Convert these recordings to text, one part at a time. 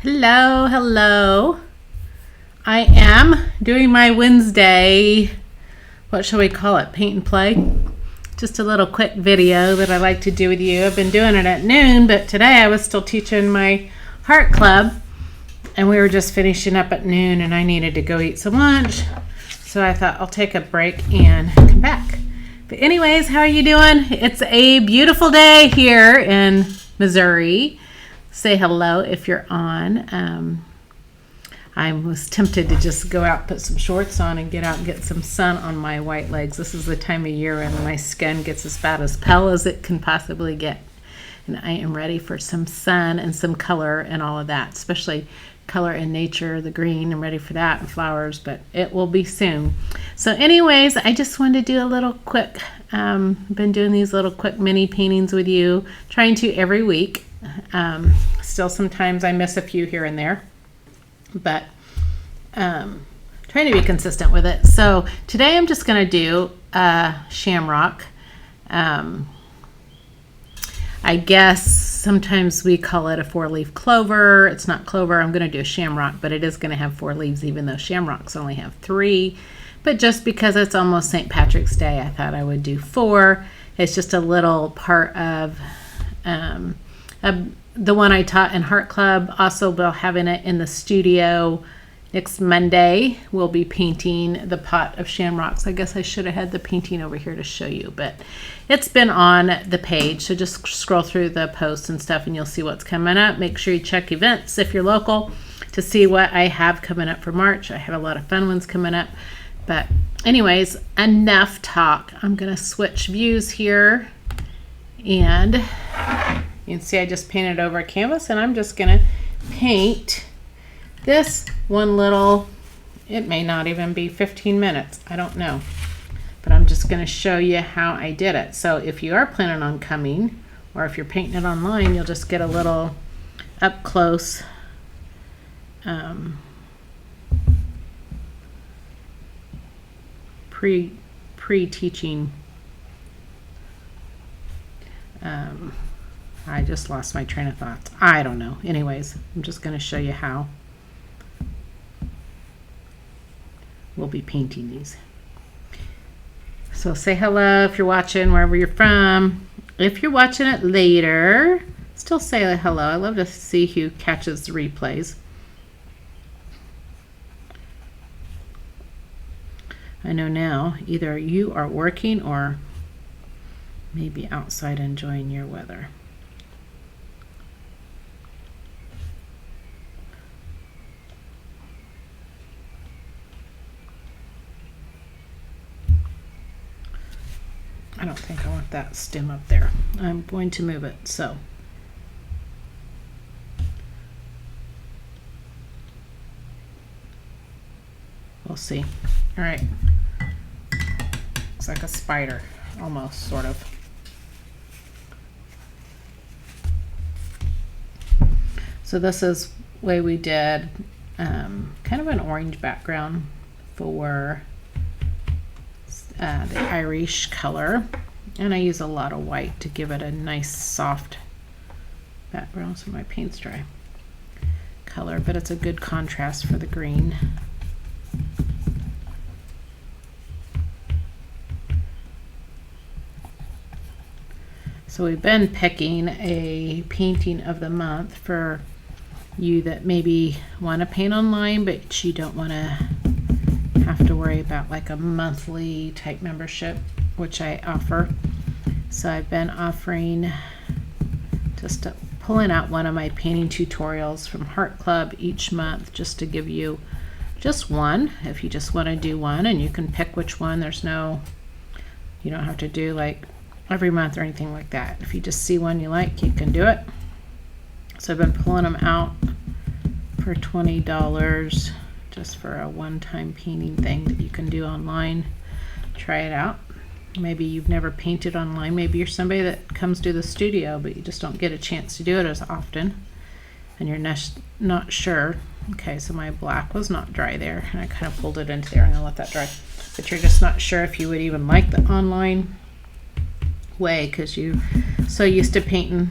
Hello, hello. I am doing my Wednesday, what shall we call it, paint and play. Just a little quick video that I like to do with you. I've been doing it at noon, but today I was still teaching my heart club, and we were just finishing up at noon, and I needed to go eat some lunch. So I thought I'll take a break and come back. But anyways, how are you doing? It's a beautiful day here in Missouri. Say hello if you're on. I was tempted to just go out, put some shorts on, and get out and get some sun on my white legs. This is the time of year when my skin gets as bad as pale as it can possibly get. And I am ready for some sun and some color and all of that, especially color in nature, the green. I'm ready for that, and flowers, but it will be soon. So anyways, I just wanted to do a little quick, been doing these little quick mini paintings with you, trying to every week. Still sometimes I miss a few here and there, but trying to be consistent with it. So today I'm just going to do a shamrock. I guess sometimes we call it a 4-leaf clover. It's not clover. I'm going to do a shamrock, but it is going to have 4 leaves, even though shamrocks only have 3. But just because it's almost St. Patrick's Day, I thought I would do 4. It's just a little part of the one I taught in Heart Club. Also, we'll having it in the studio next Monday. We'll be painting the Pot of Shamrocks. I guess I should have had the painting over here to show you, but it's been on the page. So just scroll through the posts and stuff and you'll see what's coming up. Make sure you check events if you're local to see what I have coming up for March. I have a lot of fun ones coming up. But anyways, enough talk. I'm going to switch views here, and you can see I just painted over a canvas, and I'm just going to paint this one little, it may not even be 15 minutes. I don't know. But I'm just going to show you how I did it. So if you are planning on coming, or if you're painting it online, you'll just get a little up close pre-teaching. I just lost my train of thoughts. I don't know. Anyways, I'm just going to show you how we'll be painting these. So say hello if you're watching, wherever you're from. If you're watching it later, still say hello. I love to see who catches the replays. I know now either you are working or maybe outside enjoying your weather. I don't think I want that stem up there. I'm going to move it, so. We'll see. All right. Looks like a spider, almost, sort of. So this is the way we did kind of an orange background for the Irish color, and I use a lot of white to give it a nice soft background so my paint's dry color, but it's a good contrast for the green. So we've been picking a painting of the month for you that maybe want to paint online, but you don't want to have to worry about like a monthly type membership, which I offer. So I've been offering just pulling out one of my painting tutorials from Heart Club each month, just to give you just one if you just want to do one, and you can pick which one. There's no, you don't have to do like every month or anything like that. If you just see one you like, you can do it. So I've been pulling them out for $20 just for a one-time painting thing that you can do online. Try it out. Maybe you've never painted online. Maybe you're somebody that comes to the studio but you just don't get a chance to do it as often and you're not sure. Okay, so my black was not dry there, and I kind of pulled it into there and I'll let that dry. But you're just not sure if you would even like the online way because you're so used to painting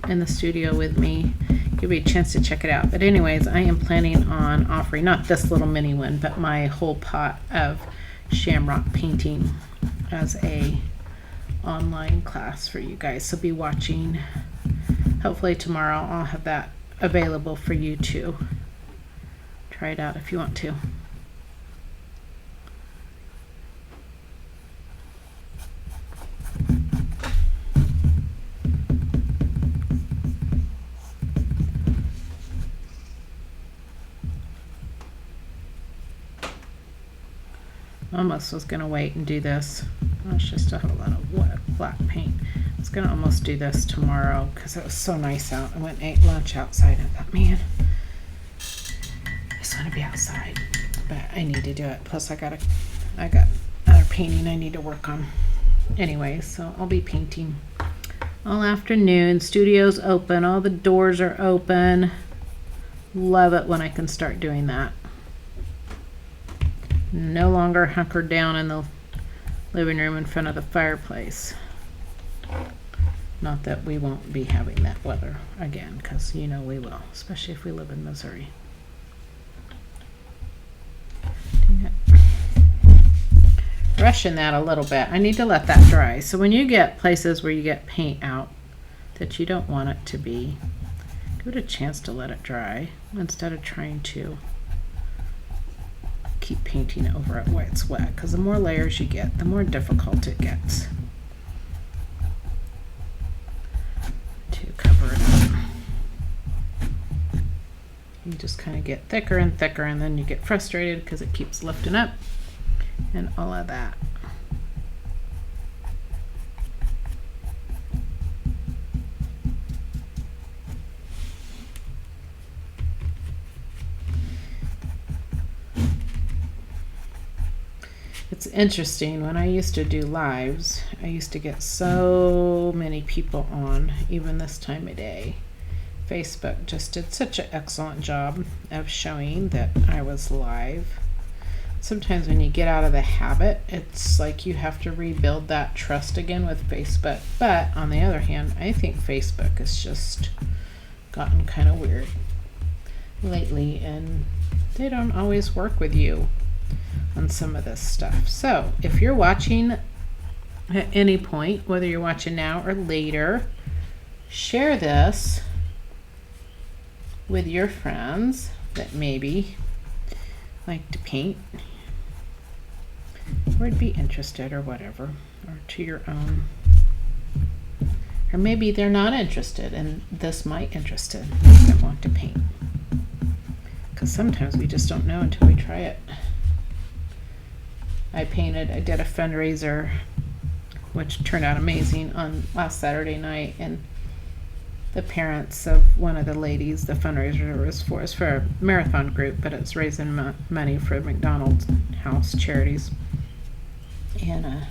in the studio with me. give you a chance to check it out. But anyways, I am planning on offering not this little mini one, but my whole pot of shamrock painting as a online class for you guys. So be watching. Hopefully tomorrow I'll have that available for you to try it out if you want to. Almost was going to wait and do this. I just have a lot of wet black paint. I was going to almost do this tomorrow because it was so nice out. I went and ate lunch outside and I thought, man, I just want to be outside. But I need to do it. Plus I got other painting I need to work on. Anyway, so I'll be painting all afternoon. Studio's open. All the doors are open. Love it when I can start doing that. No longer hunkered down in the living room in front of the fireplace. Not that we won't be having that weather again, because you know we will, especially if we live in Missouri. Dang it. Rushing that a little bit. I need to let that dry. So when you get places where you get paint out that you don't want it to be, give it a chance to let it dry instead of trying to keep painting over it while it's wet, because the more layers you get, the more difficult it gets to cover it up. You just kind of get thicker and thicker, and then you get frustrated because it keeps lifting up and all of that. It's interesting, when I used to do lives, I used to get so many people on, even this time of day. Facebook just did such an excellent job of showing that I was live. Sometimes when you get out of the habit, it's like you have to rebuild that trust again with Facebook. But on the other hand, I think Facebook has just gotten kind of weird lately, and they don't always work with you on some of this stuff. So if you're watching at any point, whether you're watching now or later, share this with your friends that maybe like to paint or would be interested or whatever, or to your own, or maybe they're not interested and this might interest them that want to paint, because sometimes we just don't know until we try it. I did a fundraiser which turned out amazing on last Saturday night, and the parents of one of the ladies the fundraiser was for is for a marathon group, but it's raising money for McDonald's house charities. And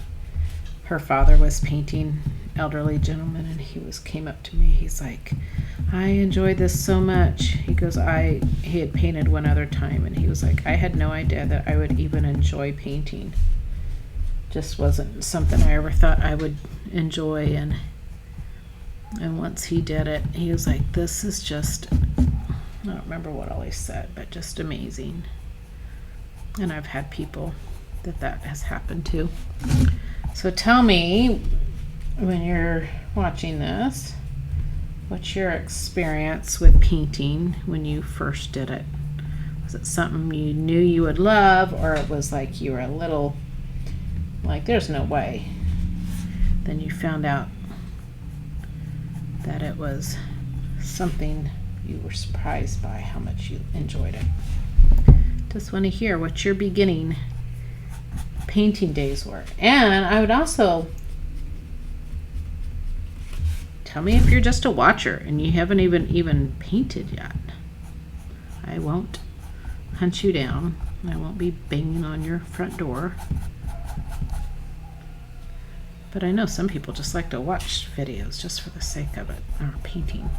her father was painting, elderly gentleman, and he came up to me. He's like, I enjoyed this so much. He goes, he had painted one other time, and he was like, I had no idea that I would even enjoy painting. Just wasn't something I ever thought I would enjoy. And once he did it, he was like, this is just, I don't remember what all he said, but just amazing. And I've had people that has happened to. So tell me, when you're watching this, what's your experience with painting when you first did it? Was it something you knew you would love, or it was like you were a little like, there's no way? Then you found out that it was something you were surprised by how much you enjoyed it. Just want to hear what your beginning painting days were. And I would also tell me if you're just a watcher and you haven't even painted yet. I won't hunt you down. I won't be banging on your front door. But I know some people just like to watch videos just for the sake of it, or painting.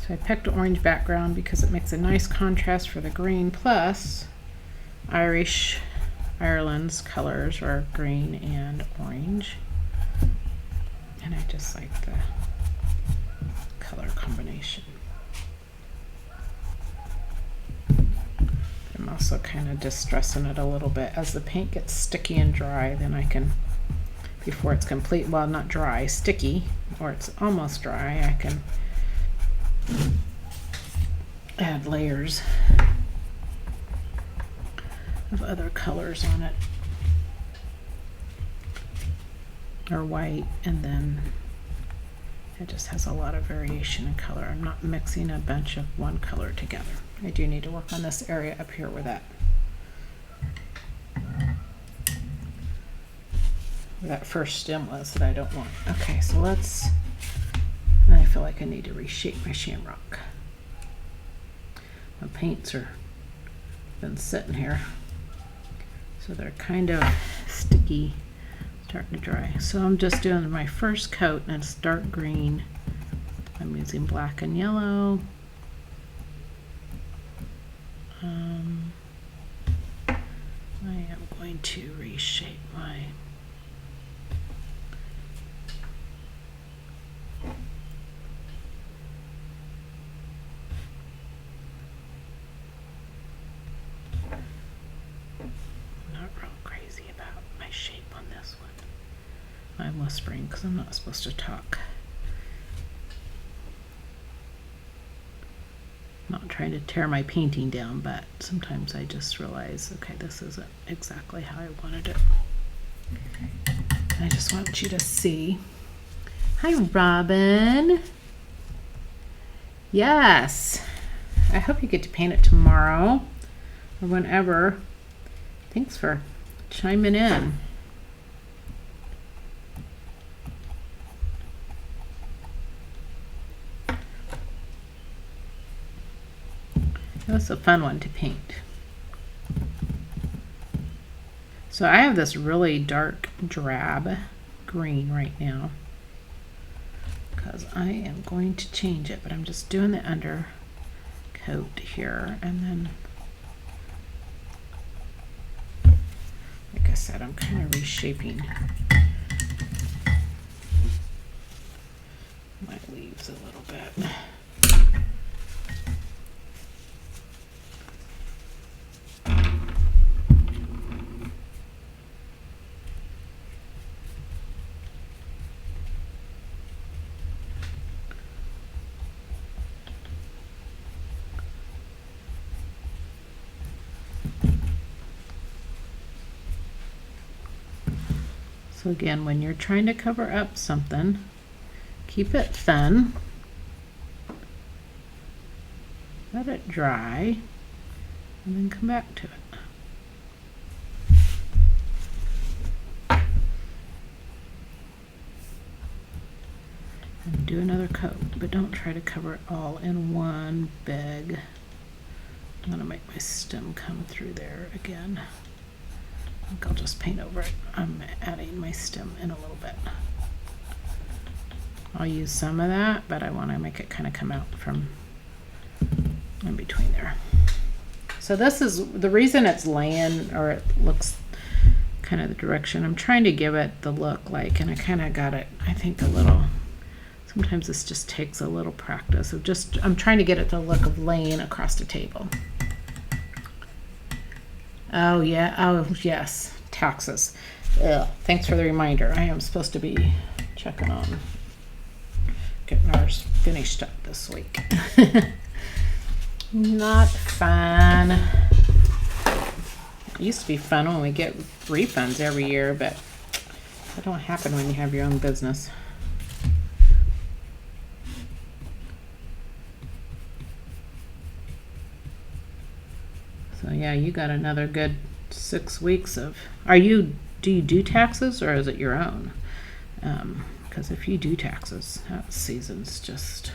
So I picked orange background because it makes a nice contrast for the green, plus Ireland's colors are green and orange, and I just like the color combination. I'm also kind of distressing it a little bit. As the paint gets sticky and dry, then I can, before it's complete, well, not dry, sticky, or it's almost dry, I can add layers of other colors on it, or white, and then it just has a lot of variation in color. I'm not mixing a bunch of one color together. I do need to work on this area up here where that first stem was that I don't want. Okay, so I feel like I need to reshape my shamrock. My paints are been sitting here, so they're kind of sticky, starting to dry. So I'm just doing my first coat, and it's dark green. I'm using black and yellow. I am going to reshape my shape on this one. I'm whispering because I'm not supposed to talk. Not trying to tear my painting down, but sometimes I just realize, okay, this isn't exactly how I wanted it. I just want you to see. Hi, Robin. Yes. I hope you get to paint it tomorrow or whenever. Thanks for chiming in. That was a fun one to paint. So I have this really dark drab green right now because I am going to change it, but I'm just doing the undercoat here, and then like I said, I'm kind of reshaping my leaves a little bit. So again, when you're trying to cover up something, keep it thin, let it dry, and then come back to it. And do another coat, but don't try to cover it all in one big. I'm going to make my stem come through there again. I think I'll just paint over it. I'm adding my stem in a little bit. I'll use some of that, but I want to make it kind of come out from in between there. So this is the reason it's laying, or it looks kind of the direction. I'm trying to give it the look like, and I kind of got it, I think, a little. Sometimes this just takes a little practice of just, I'm trying to get it the look of laying across the table. Oh yeah, oh yes, taxes. Ugh. Thanks for the reminder. I am supposed to be checking on getting ours finished up this week. Not fun. It used to be fun when we get refunds every year, but that don't happen when you have your own business. So yeah, you got another good 6 weeks of. Do you do taxes, or is it your own? Because if you do taxes, that season's just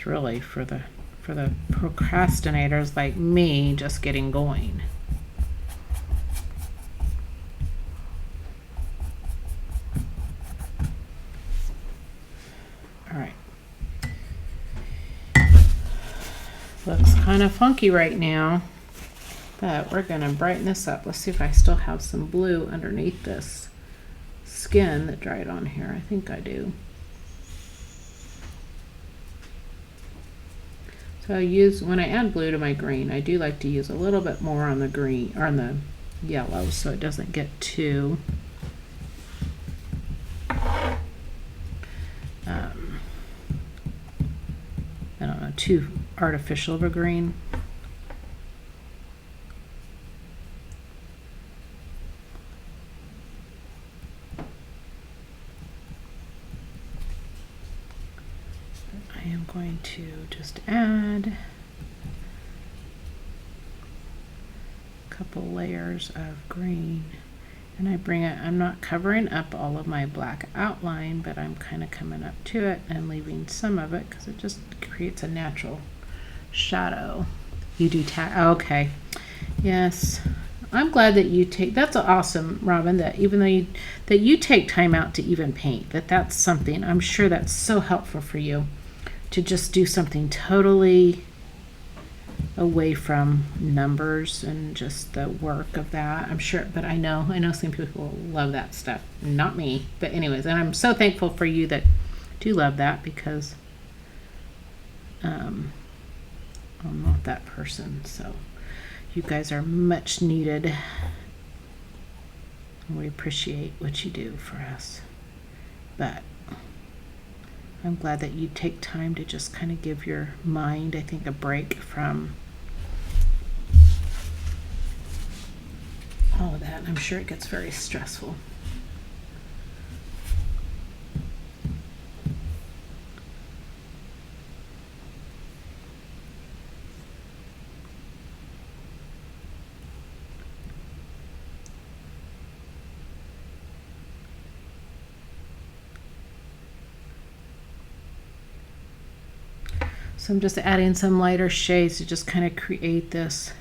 really for the procrastinators like me, just getting going. Looks kind of funky right now, but we're gonna brighten this up. Let's see if I still have some blue underneath this skin that dried on here. I think I do. So I use, when I add blue to my green, I do like to use a little bit more on the green or on the yellow so it doesn't get too I don't know, too artificial of a green. I am going to just add a couple layers of green, and I bring it, I'm not covering up all of my black outline, but I'm kind of coming up to it and leaving some of it because it just creates a natural shadow. You do okay. Yes. I'm glad that you take, that's awesome, Robin, that even though you take time out to even paint, that's something, I'm sure that's so helpful for you to just do something totally away from numbers and just the work of that. I'm sure, but I know some people love that stuff. Not me, but anyways, and I'm so thankful for you that do love that, because I'm not that person. So you guys are much needed, and we appreciate what you do for us. But I'm glad that you take time to just kind of give your mind, I think, a break from all of that. I'm sure it gets very stressful. So I'm just adding some lighter shades to just kind of create this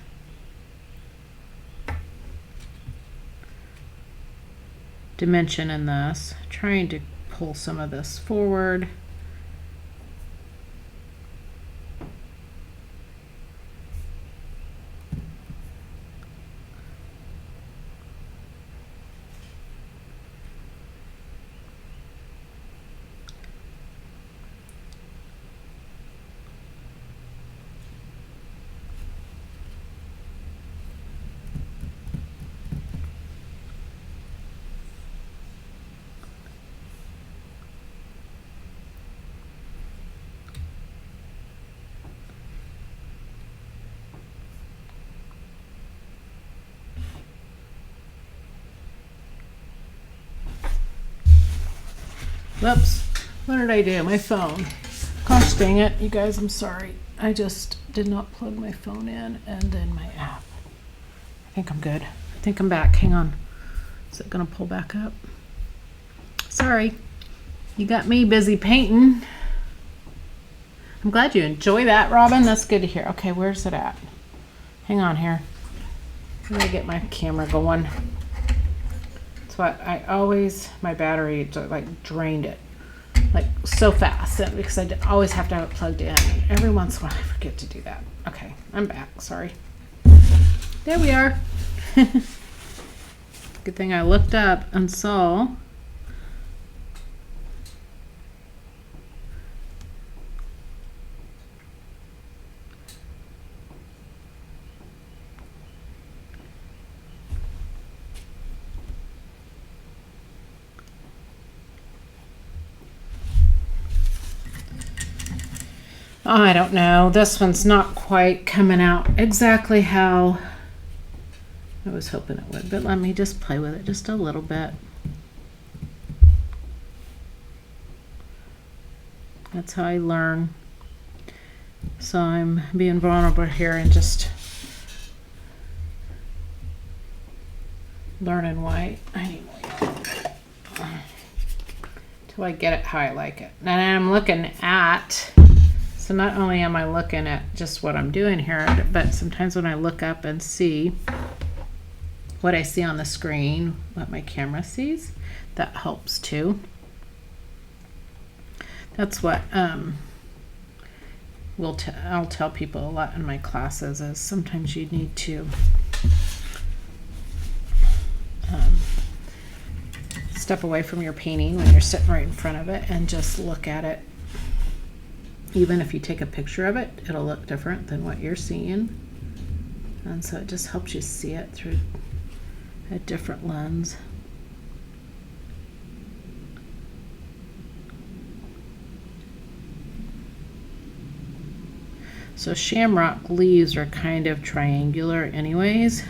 dimension in this, trying to pull some of this forward. Whoops, what did I do? My phone. Gosh dang it, you guys, I'm sorry. I just did not plug my phone in, and then my app. I think I'm good. I think I'm back. Hang on. Is it gonna pull back up? Sorry. You got me busy painting. I'm glad you enjoy that, Robin. That's good to hear. Okay, where's it at? Hang on here. Let me get my camera going. But I always, my battery like drained it like so fast, because I always have to have it plugged in. Every once in a while I forget to do that. Okay, I'm back, sorry. There we are. Good thing I looked up and saw. Oh, I don't know. This one's not quite coming out exactly how I was hoping it would, but let me just play with it just a little bit. That's how I learn. So I'm being vulnerable here and just learning white. I need white till I get it how I like it. And I'm looking at, so not only am I looking at just what I'm doing here, but sometimes when I look up and see what I see on the screen, what my camera sees, that helps too. That's what I'll tell people a lot in my classes is sometimes you need to step away from your painting when you're sitting right in front of it and just look at it. Even if you take a picture of it, it'll look different than what you're seeing. And so it just helps you see it through a different lens. So shamrock leaves are kind of triangular anyways.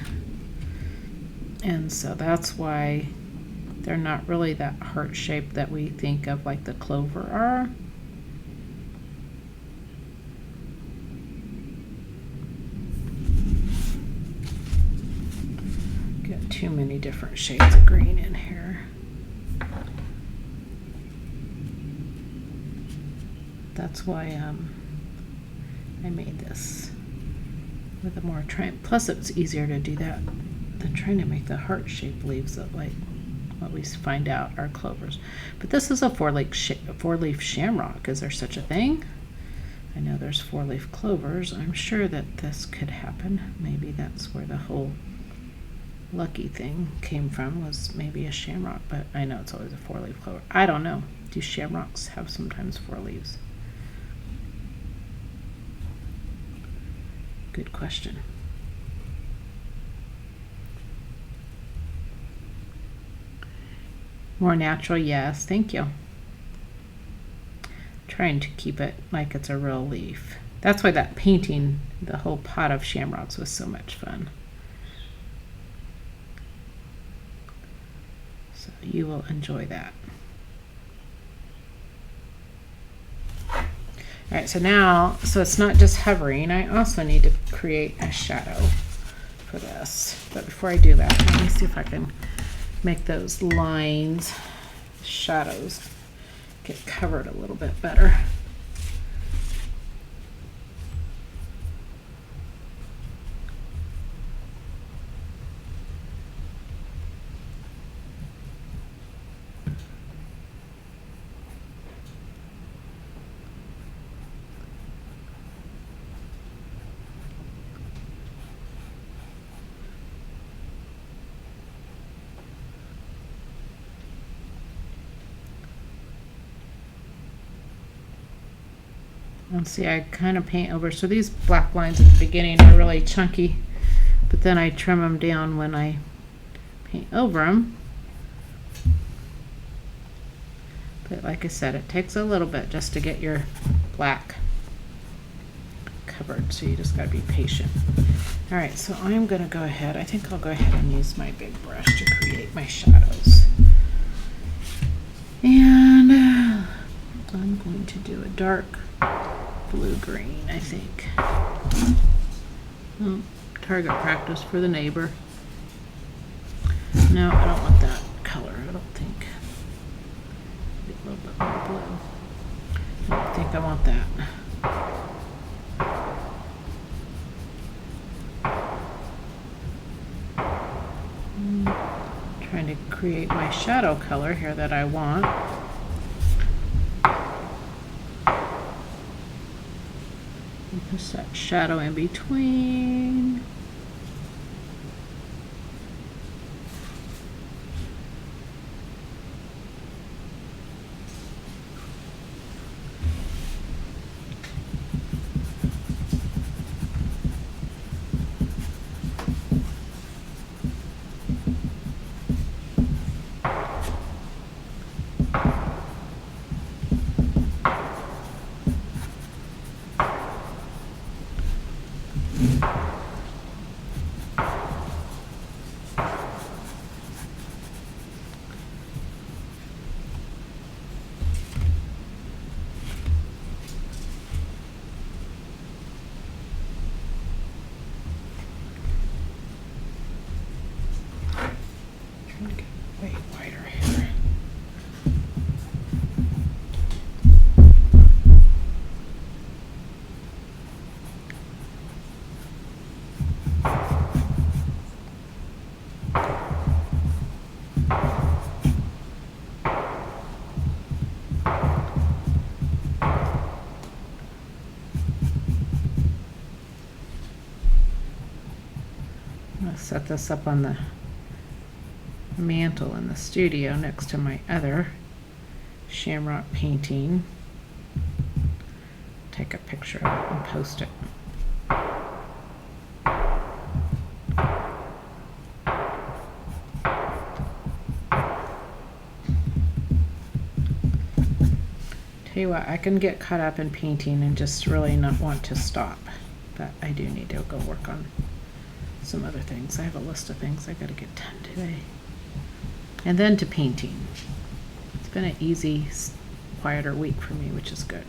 And so that's why they're not really that heart shape that we think of like the clover are. Got too many different shades of green in here. That's why I made this with a more plus it's easier to do that than trying to make the heart-shaped leaves that like what we find out are clovers. But this is a four-leaf shamrock. Is there such a thing? I know there's four-leaf clovers. I'm sure that this could happen. Maybe that's where the whole lucky thing came from, was maybe a shamrock, but I know it's always a four-leaf clover. I don't know. Do shamrocks have sometimes four leaves? Good question. More natural, yes, thank you. Trying to keep it like it's a real leaf. That's why that painting, the whole pot of shamrocks, was so much fun. So you will enjoy that. All right, so now, so it's not just hovering, I also need to create a shadow for this. But before I do that, let me see if I can make those lines, shadows, get covered a little bit better. And see, I kind of paint over, so these black lines at the beginning are really chunky, but then I trim them down when I paint over them. But like I said, it takes a little bit just to get your black covered, so you just got to be patient. All right, so I'm going to go ahead, I think I'll go ahead and use my big brush to create my shadows. And I'm going to do a dark blue-green, I think. Oh, target practice for the neighbor. No, I don't want that color, I don't think. Maybe a little bit more blue. I don't think I want that. Trying to create my shadow color here that I want. Just that shadow in between. gonna set this up on the mantle in the studio next to my other shamrock painting. Take a picture of it and post it. Tell you what, I can get caught up in painting and just really not want to stop, but I do need to go work on some other things. I have a list of things I gotta get done today. And then to painting. It's been an easy, quieter week for me, which is good.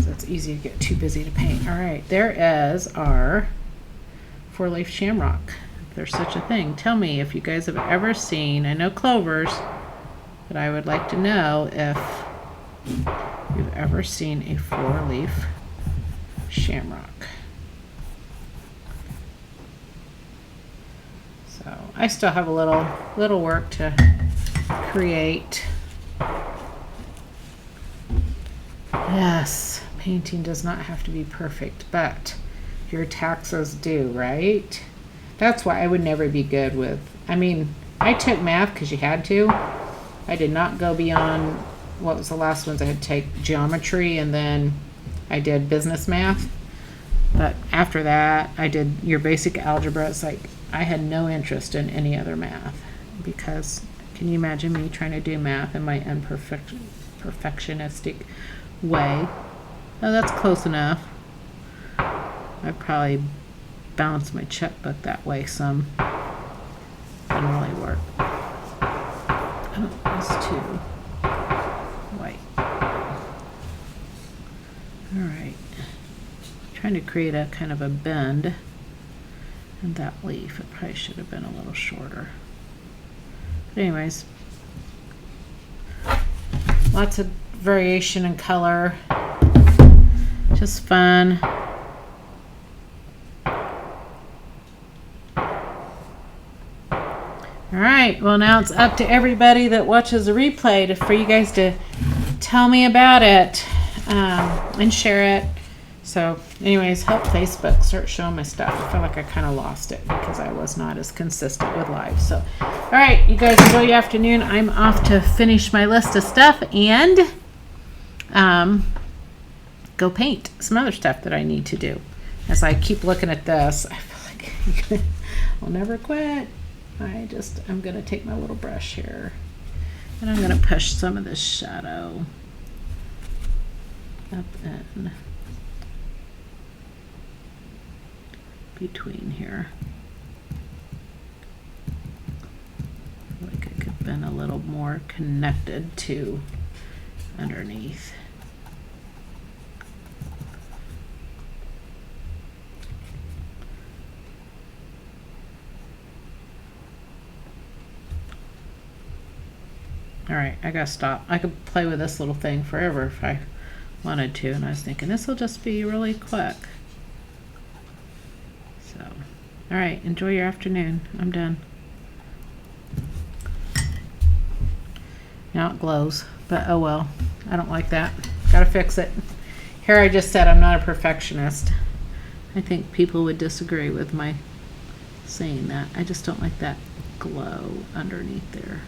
It's easy to get too busy to paint. All right, there is our 4-leaf shamrock, if there's such a thing. Tell me if you guys have ever seen, I know clovers, but I would like to know if you've ever seen a 4-leaf shamrock. So I still have a little work to create. Yes, painting does not have to be perfect, but your taxes do, right? That's why I would never be good with, I mean, I took math because you had to. I did not go beyond, what was the last ones I had to take? Geometry, and then I did business math. But after that, I did your basic algebra. It's like I had no interest in any other math, because can you imagine me trying to do math in my perfectionistic way? Oh, that's close enough. I'd probably balance my checkbook that way some. Didn't really work. Oh, that's too white. All right. Trying to create a kind of a bend in that leaf. It probably should have been a little shorter. But anyways, lots of variation in color. Just fun. All right, well now it's up to everybody that watches the replay for you guys to tell me about it and share it. So anyways, help Facebook start showing my stuff. I feel like I kind of lost it because I was not as consistent with live. So, all right, you guys enjoy your afternoon. I'm off to finish my list of stuff and go paint some other stuff that I need to do. As I keep looking at this, I feel like I'll never quit. I'm going to take my little brush here and I'm going to push some of this shadow up in between here. I feel like I could have been a little more connected to underneath. All right, I gotta stop. I could play with this little thing forever if I wanted to, and I was thinking this will just be really quick. So, all right, enjoy your afternoon. I'm done. Now it glows, but oh well. I don't like that. Gotta fix it. Here I just said I'm not a perfectionist. I think people would disagree with my saying that. I just don't like that glow underneath there.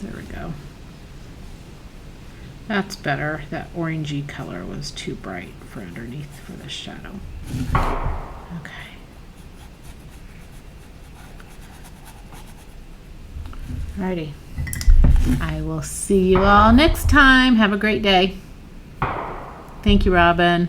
There we go. That's better. That orangey color was too bright for underneath for the shadow. Okay. Alrighty. I will see you all next time. Have a great day. Thank you, Robin.